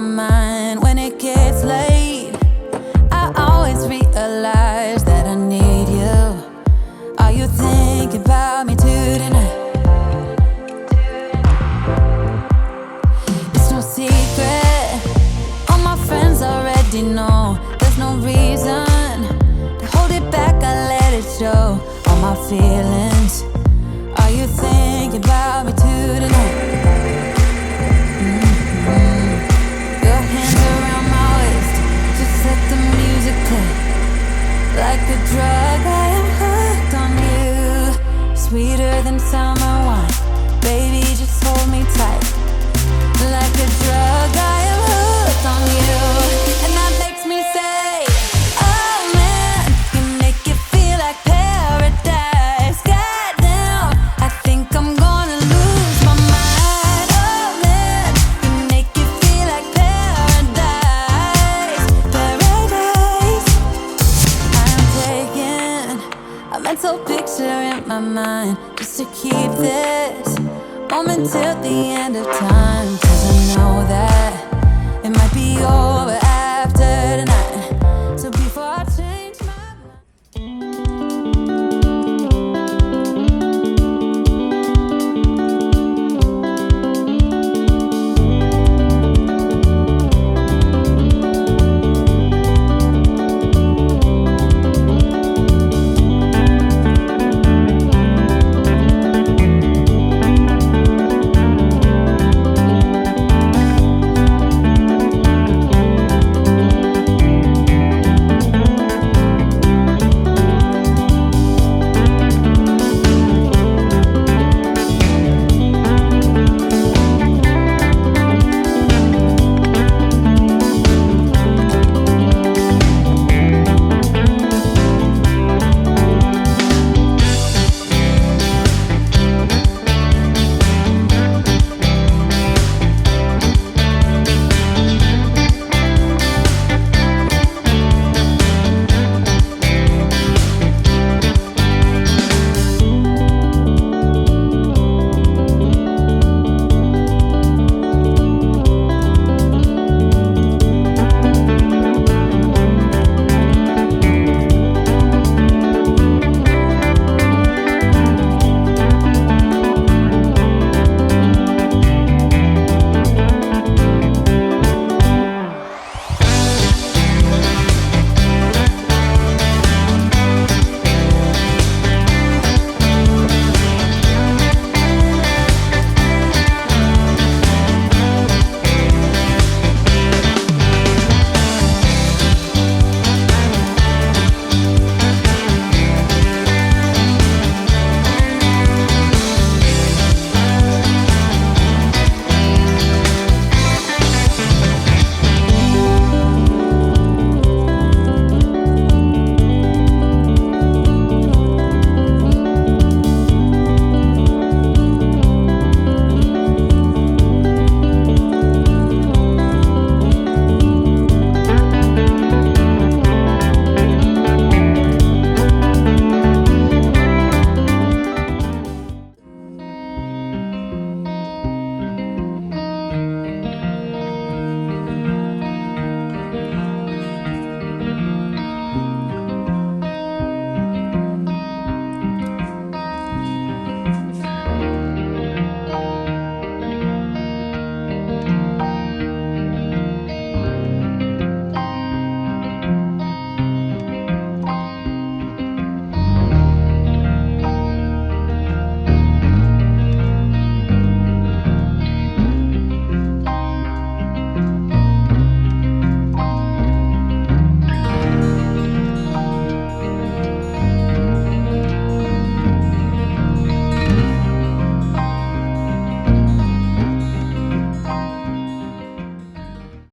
my mind when it gets late. I always realize that I need you. Are you thinking about me too tonight? It's no secret, all my friends already know. There's no reason to hold it back, I let it show. All my feelings. Are you thinking about me too tonight? Your hands around my waist, just let the music play. Like a drug, I am hooked on you. Sweeter than summer wine, baby, just hold me tight. Like a drug, I am hooked on you. And that makes me say, oh man, you make it feel like paradise. Goddamn, I think I'm gonna lose my mind. Oh man, you make it feel like paradise. Paradise. I'm taking a mental picture in my mind just to keep this moment till the end of time. 'Cause I know that